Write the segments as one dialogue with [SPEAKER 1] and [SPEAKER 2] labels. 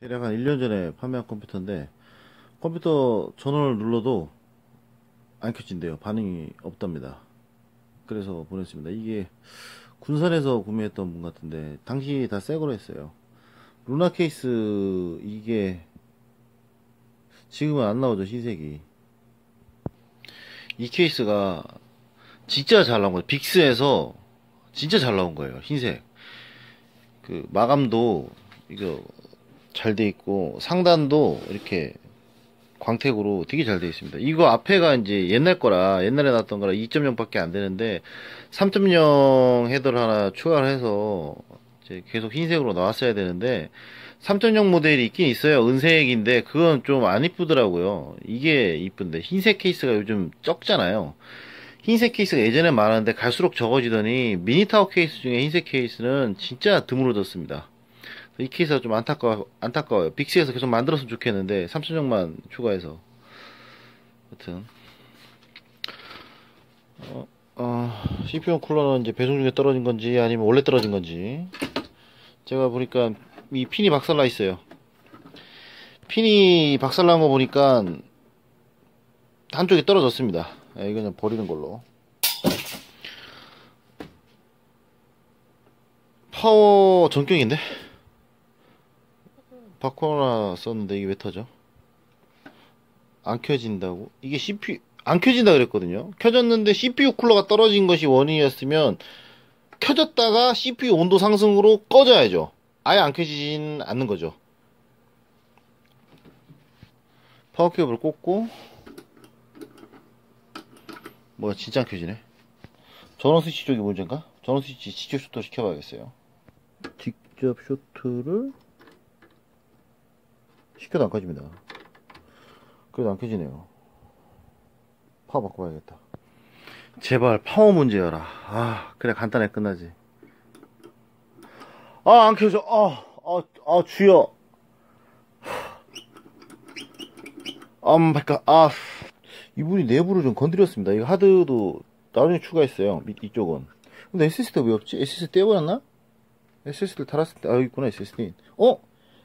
[SPEAKER 1] 대략 한 1년 전에 판매한 컴퓨터인데, 컴퓨터 전원을 눌러도 안 켜진대요. 반응이 없답니다. 그래서 보냈습니다. 이게 군산에서 구매했던 분 같은데, 당시 다 새거로 했어요. 루나 케이스, 이게 지금은 안 나오죠, 흰색이. 이 케이스가 진짜 잘 나온 거예요. 빅스에서 진짜 잘 나온 거예요, 흰색. 그 마감도 이거 잘 돼 있고, 상단도 이렇게 광택으로 되게 잘 되어 있습니다. 이거 앞에가 이제 옛날 거라, 옛날에 나왔던 거라 2.0 밖에 안 되는데 3.0 헤더를 하나 추가를 해서 이제 계속 흰색으로 나왔어야 되는데 3.0 모델이 있긴 있어요. 은색인데 그건 좀 안 이쁘더라고요. 이게 이쁜데 흰색 케이스가 요즘 적잖아요. 흰색 케이스가 예전에 많았는데 갈수록 적어지더니 미니타워 케이스 중에 흰색 케이스는 진짜 드물어졌습니다. 이 케이스가 좀 안타까워요. 빅스에서 계속 만들었으면 좋겠는데 3.0만 추가해서. 하여튼 CPU 쿨러는 이제 배송 중에 떨어진 건지 아니면 원래 떨어진 건지, 제가 보니까 이 핀이 박살나 있어요. 핀이 박살난 거 보니까 한쪽이 떨어졌습니다. 이거 그냥 버리는 걸로. 파워 전격인데? 바코나 썼는데 이게 왜 터져? 안 켜진다고? 이게 CPU 안 켜진다 그랬거든요. 켜졌는데 CPU 쿨러가 떨어진 것이 원인이었으면 켜졌다가 CPU 온도 상승으로 꺼져야죠. 아예 안 켜지진 않는 거죠. 파워 케이블 꽂고, 뭐야 진짜 안 켜지네. 전원 스위치 쪽이 문제인가? 전원 스위치 직접 쇼트 시켜봐야겠어요. 직접 쇼트를 시켜도 안 꺼집니다. 그래도 안 켜지네요. 파워 바꿔봐야겠다. 제발 파워 문제여라. 그래 간단하게 끝나지. 안 켜져. 주여. 이분이 내부를 좀 건드렸습니다. 이거 하드도 나중에 추가했어요. 이쪽은. 근데 SSD가 왜 없지? SSD 떼버렸나? SSD를 달았을 때, 여기 있구나, SSD.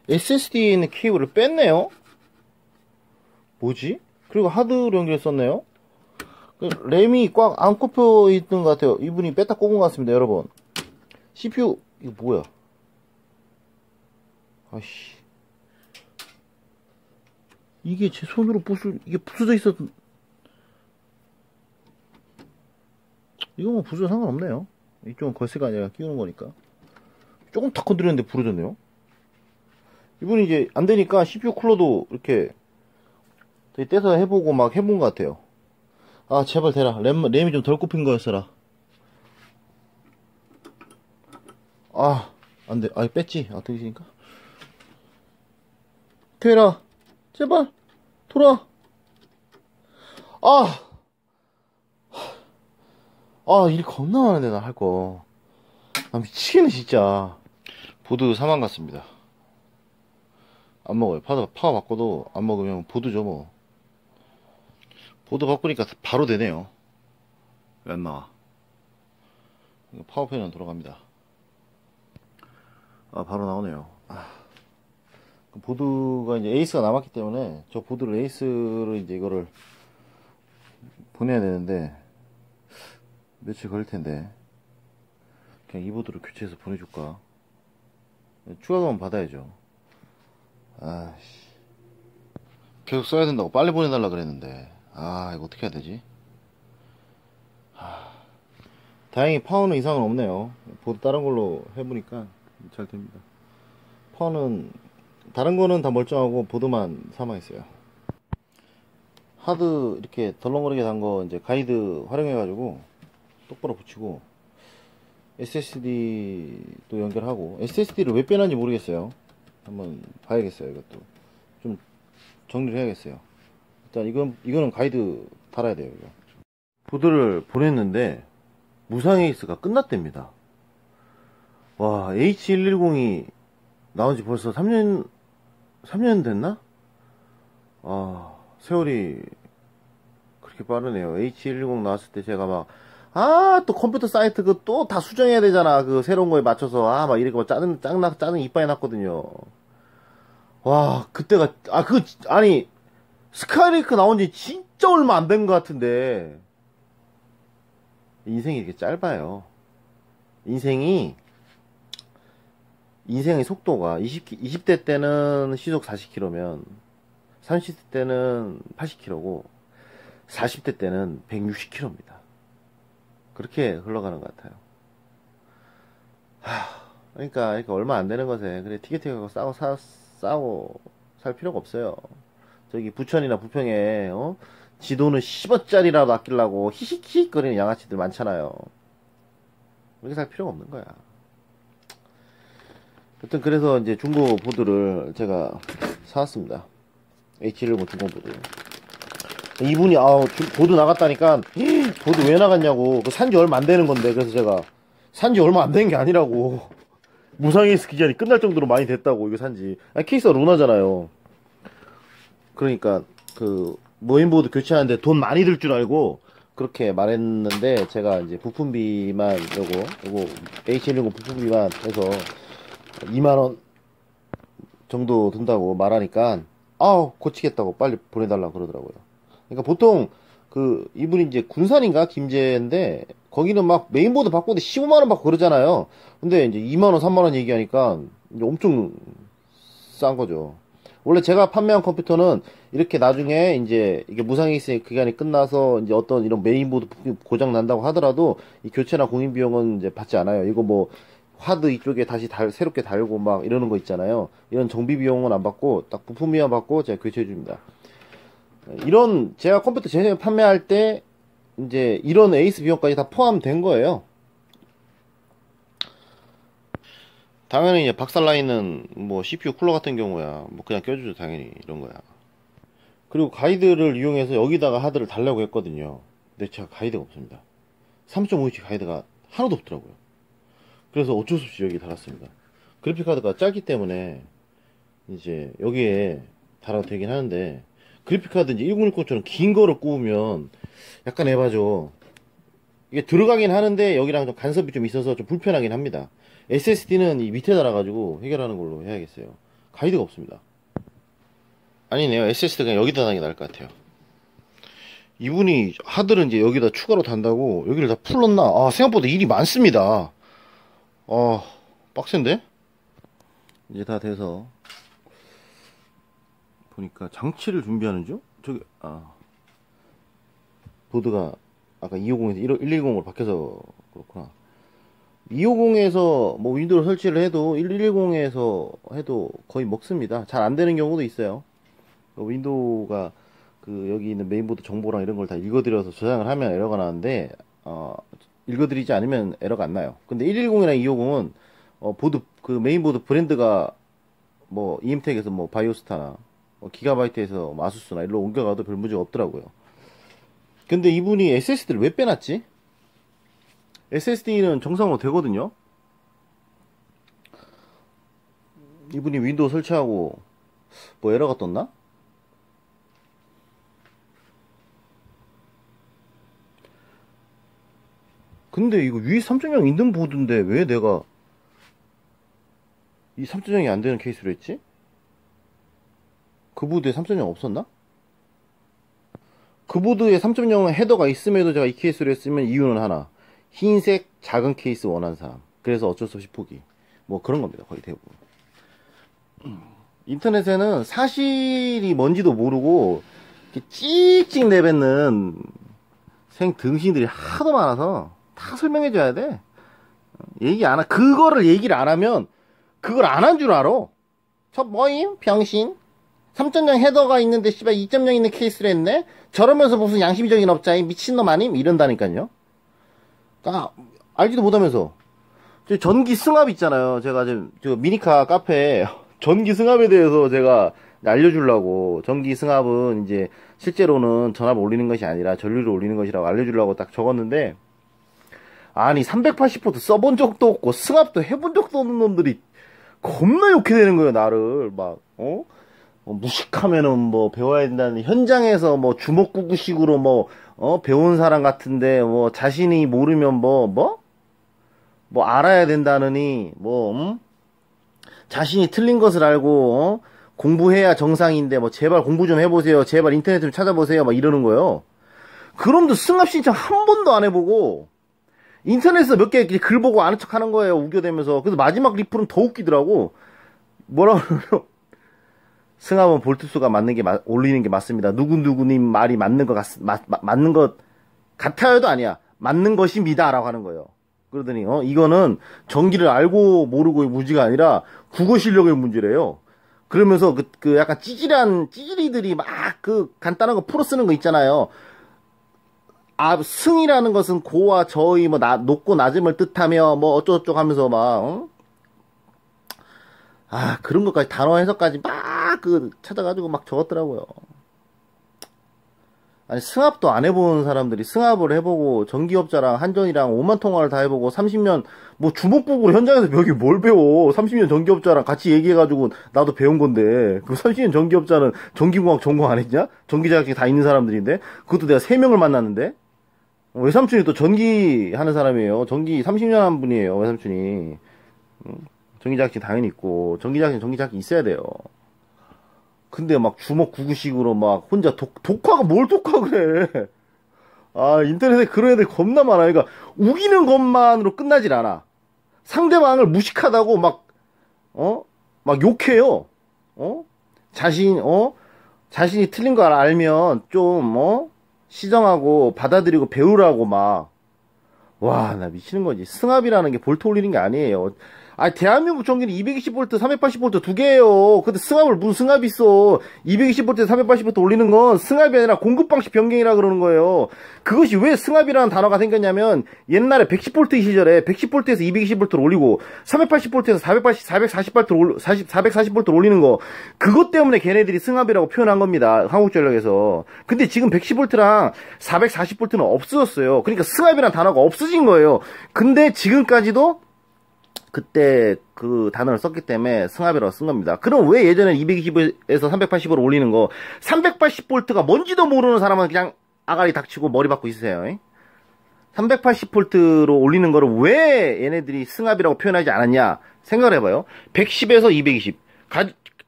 [SPEAKER 1] SSD에 있는 케이블을 뺐네요? 뭐지? 그리고 하드로 연결했었네요? 램이 꽉 안 꼽혀 있는 것 같아요. 이분이 뺐다 꼽은 것 같습니다, 여러분. CPU, 이거 뭐야? 이게 제 손으로 이게 부서져 있었던, 이거 뭐 부서져 상관없네요. 이쪽은 걸쇠가 아니라 끼우는 거니까. 조금 더 건드렸는데 부러졌네요. 이분이 이제 안 되니까 CPU 쿨러도 이렇게 떼서 해보고 막 해본 것 같아요. 제발 대라. 램이 좀 덜 꼽힌 거였어라. 안 돼. 뺐지. 되시니까. 되라. 제발. 돌아. 일 겁나 많은데, 나 할 거. 미치겠네, 진짜. 보드 사망 같습니다. 안 먹어요. 파워 바꿔도 안 먹으면 보드죠, 뭐. 보드 바꾸니까 바로 되네요. 왜 안 나와? 파워펜은 돌아갑니다. 바로 나오네요. 보드가 이제 에이스가 남았기 때문에 저 보드를 에이스를 이제 이거를 보내야 되는데 며칠 걸릴 텐데 그냥 이 보드를 교체해서 보내줄까? 추가금 받아야죠. 계속 써야 된다고 빨리 보내달라 그랬는데 이거 어떻게 해야 되지? 다행히 파워는 이상은 없네요. 보드 다른 걸로 해보니까 잘 됩니다. 파워는 다른 거는 다 멀쩡하고 보드만 사망했어요. 하드 이렇게 덜렁거리게 단 거 이제 가이드 활용해가지고 똑바로 붙이고 SSD도 연결하고, SSD를 왜 빼놨는지 모르겠어요. 한번 봐야겠어요. 이것도 좀 정리를 해야겠어요. 일단 이거는 가이드 달아야 돼요. 이거. 보드를 보냈는데 무상 에이스가 끝났답니다. 와, H110이 나온지 벌써 3년 됐나? 세월이 그렇게 빠르네요. H110 나왔을 때 제가 막 또 컴퓨터 사이트 또 다 수정해야 되잖아. 새로운 거에 맞춰서 막 이렇게 짜증 이빨이 났거든요. 와, 그때가, 아니, 스카이레이크 나온 지 진짜 얼마 안 된 것 같은데, 인생이 이렇게 짧아요. 인생의 속도가 20대 때는 시속 40km면, 30대 때는 80km고, 40대 때는 160km입니다. 그렇게 흘러가는 것 같아요. 그러니까 얼마 안 되는 것에, 그래, 티켓팅하고 싸고 살 필요가 없어요. 저기 부천이나 부평에, 지도는 10원짜리라도 아끼려고 히히히거리는 양아치들 많잖아요. 그렇게 살 필요가 없는 거야. 여튼 그래서 이제 중고 보드를 제가 사왔습니다. H110 중고 보드. 이분이 보드 나갔다니까 보드 왜 나갔냐고. 산지 얼마 안 되는 건데. 그래서 제가 산지 얼마 안 되는 게 아니라고. 무상에이스 기간이 끝날 정도로 많이 됐다고. 이거 산지. 케이스가 로나잖아요. 그러니까 그 메인보드 교체하는데 돈 많이 들 줄 알고 그렇게 말했는데, 제가 이제 부품비만 요거 H110 부품비만 해서 2만원 정도 든다고 말하니까 고치겠다고 빨리 보내달라고 그러더라고요. 그러니까 보통 이분이 이제 군산인가 김제인데, 거기는 막 메인보드 바꾸는데 15만원 받고 그러잖아요. 근데 이제 2만원 3만원 얘기하니까 이제 엄청 싼 거죠. 원래 제가 판매한 컴퓨터는 이렇게 나중에 이제 이게 무상에이스 기간이 끝나서 이제 어떤 이런 메인보드 고장 난다고 하더라도 이 교체나 공인 비용은 이제 받지 않아요. 이거 뭐 하드 이쪽에 다시 새롭게 달고 막 이러는 거 있잖아요. 이런 정비 비용은 안 받고 딱 부품비만 받고 제가 교체해 줍니다. 이런 제가 컴퓨터 제일 판매할 때 이제 이런 에이스 비용까지 다 포함된 거예요. 당연히 이제 박살나 있는 뭐 CPU 쿨러 같은 경우야 뭐 그냥 껴주죠. 당연히 이런 거야. 그리고 가이드를 이용해서 여기다가 하드를 달라고 했거든요. 근데 제가 가이드가 없습니다. 3.5인치 가이드가 하나도 없더라고요. 그래서 어쩔 수 없이 여기 달았습니다. 그래픽카드가 짧기 때문에 이제 여기에 달아도 되긴 하는데, 그래픽카드 이제 1060처럼 긴 거를 꼽으면 약간 에바죠. 이게 들어가긴 하는데 여기랑 좀 간섭이 좀 있어서 좀 불편하긴 합니다. SSD는 이 밑에 달아가지고 해결하는 걸로 해야겠어요. 가이드가 없습니다. 아니네요. SSD가 그냥 여기다 다는 게 나을 것 같아요. 이분이 하드를 이제 여기다 추가로 단다고 여기를 다 풀렀나? 생각보다 일이 많습니다. 빡센데? 이제 다 돼서 보니까 장치를 준비하는 중? 저기 보드가 아까 250에서 110으로 바뀌어서 그렇구나. 250에서 뭐 윈도우를 설치를 해도 110에서 해도 거의 먹습니다. 잘 안 되는 경우도 있어요. 윈도우가 여기 있는 메인보드 정보랑 이런 걸 다 읽어드려서 저장을 하면 에러가 나는데, 읽어드리지 않으면 에러가 안 나요. 근데 110이랑 250은 보드 메인보드 브랜드가 뭐 EM텍에서 뭐 바이오스타나 기가바이트에서 아수스나 일로 옮겨가도 별 문제가 없더라고요. 근데 이분이 SSD를 왜 빼놨지? SSD는 정상으로 되거든요. 이분이 윈도우 설치하고 뭐 에러가 떴나? 근데 이거 위에 3.0 있는 보드인데 왜 내가 이 3.0이 안 되는 케이스로 했지? 그 보드에 3.0 없었나? 그 보드에 3.0 헤더가 있음에도 제가 이 케이스로 했으면 이유는 하나. 흰색 작은 케이스 원하는 사람. 그래서 어쩔 수 없이 포기. 뭐 그런 겁니다. 거의 대부분. 인터넷에는 사실이 뭔지도 모르고 이렇게 찍찍 내뱉는 등신들이 하도 많아서 다 설명해줘야 돼. 그거를 얘기를 안 하면 그걸 안 한 줄 알아. 저 뭐임? 병신? 3.0 헤더가 있는데 씨발 2.0 있는 케이스를 했네? 저러면서 무슨 양심적인 업자인 미친놈 아님? 이런다니까요. 알지도 못하면서. 전기 승합 있잖아요. 제가 지금 미니카 카페에 전기 승합에 대해서 제가 알려주려고, 전기 승합은 이제 실제로는 전압을 올리는 것이 아니라 전류를 올리는 것이라고 알려주려고 딱 적었는데, 아니 380V 써본 적도 없고 승합도 해본 적도 없는 놈들이 겁나 욕해 되는 거예요. 나를 막 무식하면은 뭐 배워야 된다는, 현장에서 뭐 주먹구구식으로 배운 사람 같은데 자신이 모르면 알아야 된다느니 자신이 틀린 것을 알고 공부해야 정상인데 뭐 제발 공부 좀 해보세요. 제발 인터넷 좀 찾아보세요. 막 이러는 거예요. 그럼도 승합 신청 한 번도 안 해보고 인터넷에서 몇 개 글 보고 아는 척 하는 거예요. 우겨대면서. 그래서 마지막 리플은 더 웃기더라고. 뭐라 그러면 승합은 볼트수가 올리는 게 맞습니다. 누구누구님 말이 맞는 것 같아요도 아니야. 맞는 것입니다. 라고 하는 거예요. 그러더니, 이거는 전기를 알고 모르고의 문제가 아니라 국어 실력의 문제래요. 그러면서 약간 찌질이들이 막 간단한 거 풀어 쓰는 거 있잖아요. 승이라는 것은 고와 저의 높고 낮음을 뜻하며 뭐 어쩌고저쩌고 하면서 막, 그런 것까지 단어 해석까지 막 찾아가지고 막 적었더라고요. 아니, 승합도 안 해본 사람들이 승합을 해보고 전기업자랑 한전이랑 5만 통화를 다 해보고 30년 뭐 주먹북으로 현장에서 여기 뭘 배워. 30년 전기업자랑 같이 얘기해가지고 나도 배운 건데 그 30년 전기업자는 전기공학 전공 안 했냐? 전기자격증 다 있는 사람들인데 그것도 내가 3명을 만났는데 외삼촌이 또 전기 하는 사람이에요. 전기 30년 한 분이에요. 외삼촌이. 전기자격증 당연히 있고 전기자격증 있어야 돼요. 근데 막 주먹 구구식으로 막 혼자 독화가 뭘 독화 그래. 인터넷에 그런 애들 겁나 많아. 그러니까 우기는 것만으로 끝나질 않아. 상대방을 무식하다고 막 욕해요. 자신이 틀린 걸 알면 좀 시정하고 받아들이고 배우라고 막. 와, 나 미치는 거지. 승합이라는 게 볼트 올리는 게 아니에요. 대한민국 전기는 220V, 380V 두 개예요. 근데 승합을 무슨 승합이 있어. 220V, 380V 올리는 건 승합이 아니라 공급 방식 변경이라 그러는 거예요. 그것이 왜 승합이라는 단어가 생겼냐면 옛날에 110V 시절에 110V에서 220V를 올리고 380V에서 440V를 올리는 거 그것 때문에 걔네들이 승합이라고 표현한 겁니다. 한국전력에서. 근데 지금 110V랑 440V는 없어졌어요. 그러니까 승합이라는 단어가 없어진 거예요. 근데 지금까지도 그때 그 단어를 썼기 때문에 승합이라고 쓴 겁니다. 그럼 왜 예전에 220에서 380으로 올리는 거 380V가 뭔지도 모르는 사람은 그냥 아가리 닥치고 머리 박고 있으세요. 380V로 올리는 거를 왜 얘네들이 승합이라고 표현하지 않았냐 생각을 해봐요. 110에서 220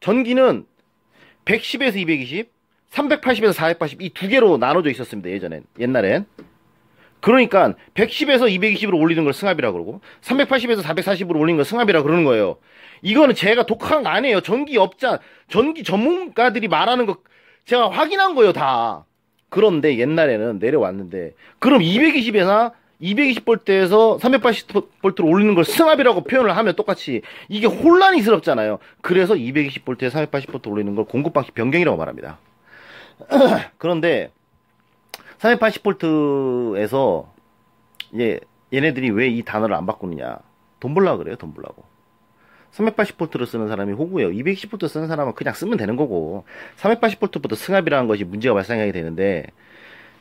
[SPEAKER 1] 전기는 110에서 220 380에서 480 이 두 개로 나눠져 있었습니다. 옛날엔 그러니까 110에서 220으로 올리는 걸 승합이라고 그러고 380에서 440으로 올리는 걸 승합이라고 그러는 거예요. 이거는 제가 독학한 거 아니에요. 전기 전문가들이 말하는 거 제가 확인한 거예요, 다. 그런데 옛날에는 내려왔는데 그럼 220에서 220V에서 380V로 올리는 걸 승합이라고 표현을 하면 똑같이 이게 혼란이스럽잖아요. 그래서 220V에서 380V 올리는 걸 공급 방식 변경이라고 말합니다. 그런데 380V에서 얘네들이 왜 이 단어를 안 바꾸느냐. 돈 벌라고 그래요. 돈 벌라고. 380V를 쓰는 사람이 호구예요. 220V 쓰는 사람은 그냥 쓰면 되는 거고 380V부터 승합이라는 것이 문제가 발생하게 되는데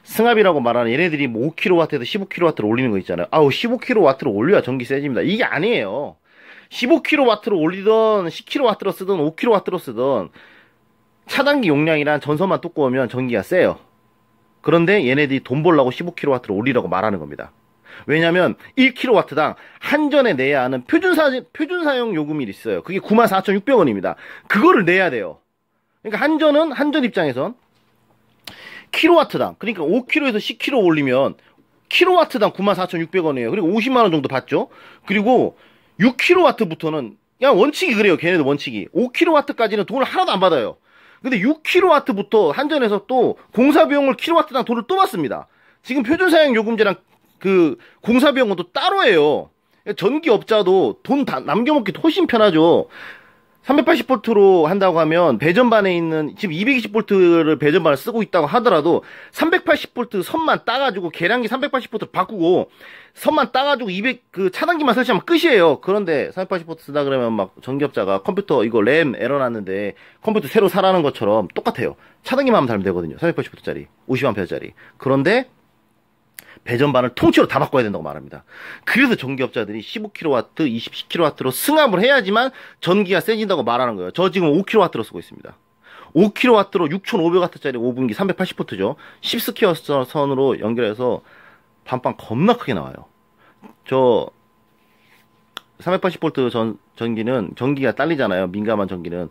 [SPEAKER 1] 승합이라고 말하는 얘네들이 뭐 5kW에서 15kW를 올리는 거 있잖아요. 15kW를 올려야 전기 세집니다. 이게 아니에요. 15kW를 올리던 10kW로 쓰든 5kW로 쓰든 차단기 용량이란 전선만 두꺼우면 전기가 세요. 그런데 얘네들이 돈 벌라고 15kW를 올리라고 말하는 겁니다. 왜냐면 1kW당 한전에 내야 하는 표준사용 요금이 있어요. 그게 94,600원입니다. 그거를 내야 돼요. 그러니까 한전 입장에선 kW당 그러니까 5kW에서 10kW 올리면 kW당 94,600원이에요. 그리고 50만원 정도 받죠. 그리고 6kW부터는 그냥 원칙이 그래요. 걔네들 원칙이 5kW까지는 돈을 하나도 안 받아요. 근데 6kW부터 한전에서 또 공사비용을 kW당 돈을 또 받습니다. 지금 표준사용 요금제랑 그 공사비용은 또 따로 해요. 전기업자도 돈 다 남겨먹기 훨씬 편하죠. 380V로 한다고 하면 배전반에 있는 지금 220V를 배전반을 쓰고 있다고 하더라도 380V 선만 따가지고 계량기 380V를 바꾸고 선만 따가지고 그 차단기만 설치하면 끝이에요. 그런데 380V 쓰다 그러면 막 전기업자가 컴퓨터 이거 램 에러 났는데 컴퓨터 새로 사라는 것처럼 똑같아요. 차단기만 하면 달면 되거든요. 380V짜리 50A짜리. 그런데 배전반을 통째로 다 바꿔야 된다고 말합니다. 그래서 전기업자들이 15kW, 20kW로 승합을 해야지만 전기가 세진다고 말하는 거예요. 저 지금 5kW로 쓰고 있습니다. 5kW로 6500W짜리 5분기 380V죠. 10스퀘어 선으로 연결해서 반빵 겁나 크게 나와요. 380V 전기는 전기가 딸리잖아요. 민감한 전기는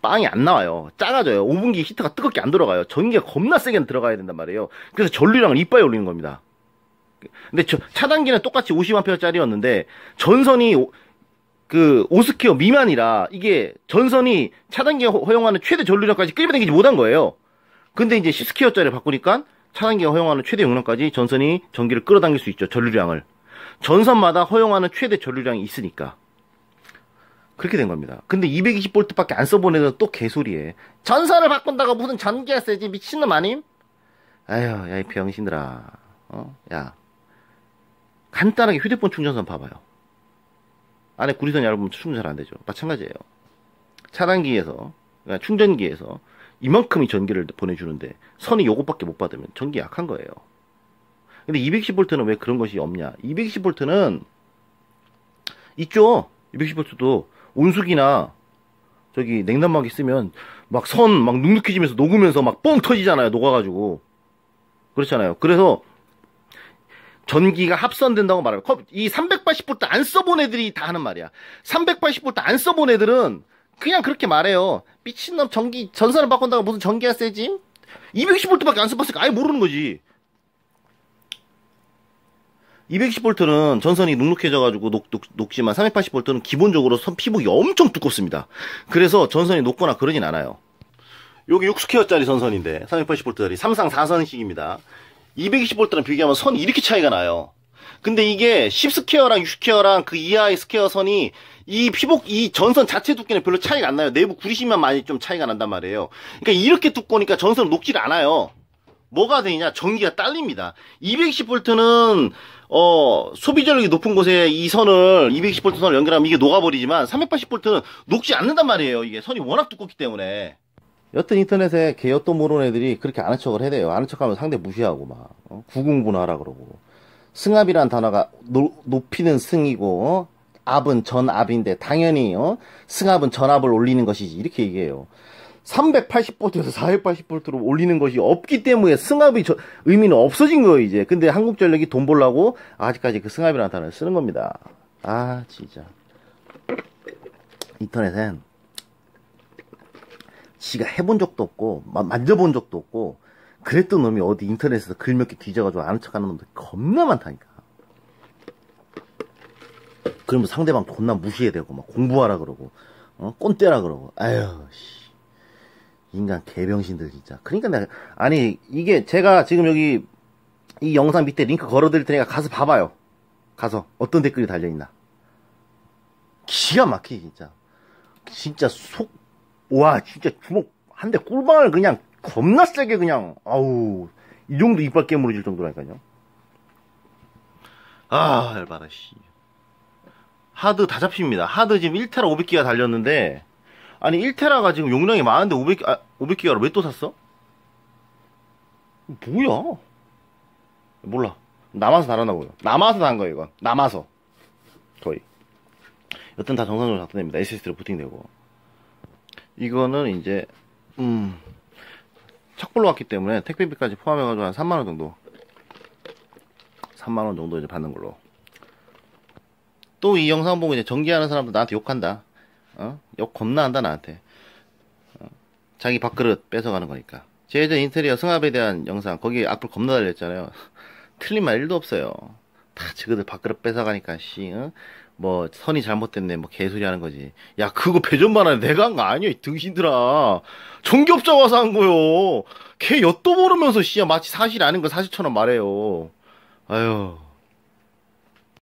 [SPEAKER 1] 빵이 안 나와요. 작아져요. 5분기 히터가 뜨겁게 안 들어가요. 전기가 겁나 세게 들어가야 된단 말이에요. 그래서 전류량을 이빨에 올리는 겁니다. 근데 차단기는 똑같이 50A짜리였는데 전선이 그 5스퀘어 미만이라 이게 전선이 차단기가 허용하는 최대 전류량까지 끌어당기지 못한 거예요. 근데 이제 10스퀘어짜리 바꾸니까 차단기가 허용하는 최대 용량까지 전선이 전기를 끌어당길 수 있죠. 전류량을. 전선마다 허용하는 최대 전류량이 있으니까. 그렇게 된 겁니다. 근데 220V밖에 안 써본 애들은 또 개소리해. 전선을 바꾼다고 무슨 전기가 세지? 미친놈 아님? 아휴, 야, 이 병신들아. 야. 간단하게 휴대폰 충전선 봐봐요. 안에 구리선 얇으면 충전 잘 안 되죠. 마찬가지예요. 차단기에서, 그러니까 충전기에서 이만큼의 전기를 보내주는데 선이 요것밖에 못 받으면 전기 약한 거예요. 근데 220V는 왜 그런 것이 없냐? 220V는 있죠. 220V도 온수기나 저기 냉난막이 쓰면 막 선 막 눅눅해지면서 녹으면서 막 뻥 터지잖아요. 녹아가지고. 그렇잖아요. 그래서 전기가 합선된다고 말해요. 이 380V 안 써본 애들이 다 하는 말이야. 380V 안 써본 애들은 그냥 그렇게 말해요. 미친놈 전선을 바꾼다고 무슨 전기가 세지? 220V밖에 안 써봤으니까 아예 모르는 거지. 220V는 전선이 눅눅해져가지고 녹지만 380V는 기본적으로 선 피복이 엄청 두껍습니다. 그래서 전선이 녹거나 그러진 않아요. 여기 6스퀘어짜리 전선인데 380V짜리 3상 4선식입니다. 220V랑 비교하면 선이 이렇게 차이가 나요. 근데 이게 10스퀘어랑 6스퀘어랑 그 이하의 스퀘어 선이 이 전선 자체 두께는 별로 차이가 안 나요. 내부 구리심만 많이 좀 차이가 난단 말이에요. 그러니까 이렇게 두꺼우니까 전선은 녹질 않아요. 뭐가 되냐? 전기가 딸립니다. 220V는 소비 전력이 높은 곳에 이 선을 220V 선을 연결하면 이게 녹아버리지만 380V는 녹지 않는단 말이에요. 이게 선이 워낙 두껍기 때문에. 여튼 인터넷에 개였도 모르는 애들이 그렇게 아는 척을 해대요. 아는 척하면 상대 무시하고 막 구공분하라 그러고. 승압이란 단어가 높이는 승이고 압은 전압인데 당연히 승압은 전압을 올리는 것이지 이렇게 얘기해요. 380V에서 480V로 올리는 것이 없기 때문에 승압의 의미는 없어진 거예요 이제. 근데 한국전력이 돈 벌라고 아직까지 그 승압이라는 단어를 쓰는 겁니다. 아 진짜 인터넷엔 지가 해본 적도 없고 만져본 적도 없고 그랬던 놈이 어디 인터넷에서 글 몇 개 뒤져가지고 아는 척하는 놈들 겁나 많다니까. 그러면 상대방 존나 무시해대고 막 공부하라 그러고 꼰대라 그러고 아유 씨. 인간 개병신들 진짜. 그러니까 내가 아니 이게 제가 지금 여기 이 영상 밑에 링크 걸어드릴 테니까 가서 봐봐요. 가서 어떤 댓글이 달려있나. 기가 막히게 진짜. 진짜 와 진짜 주먹 한 대 꿀방을 그냥 겁나 세게 그냥 아우 이 정도 이빨 깨물어질 정도라니까요. 아 열받아 씨. 하드 다 잡힙니다. 하드 지금 1테라 500기가 달렸는데 아니 1테라가 지금 용량이 많은데 500기가를 왜 또 샀어? 뭐야? 몰라. 남아서 달았나 보여. 남아서 단 거예요 이건. 남아서 거의. 여튼 다 정상적으로 작동됩니다. SSD로 부팅되고. 이거는 이제 착불로 왔기 때문에 택배비까지 포함해가지고 한 3만원 정도 3만원 정도 이제 받는 걸로. 또 이 영상 보고 이제 전기하는 사람도 나한테 욕한다. 욕 겁나 한다 나한테. 자기 밥그릇 뺏어가는 거니까. 제 예전 인테리어 승합에 대한 영상 거기에 악플 겁나 달렸잖아요. 틀린 말 1도 없어요. 다 지그들 밥그릇 뺏어가니까 씨 뭐 선이 잘못됐네 뭐 개소리 하는 거지. 야 그거 배전반환 내가 한 거 아니야 이 등신들아. 전기업자 와서 한 거요. 걔 엿도 모르면서 씨야 마치 사실 아닌 거 사실처럼 말해요. 아유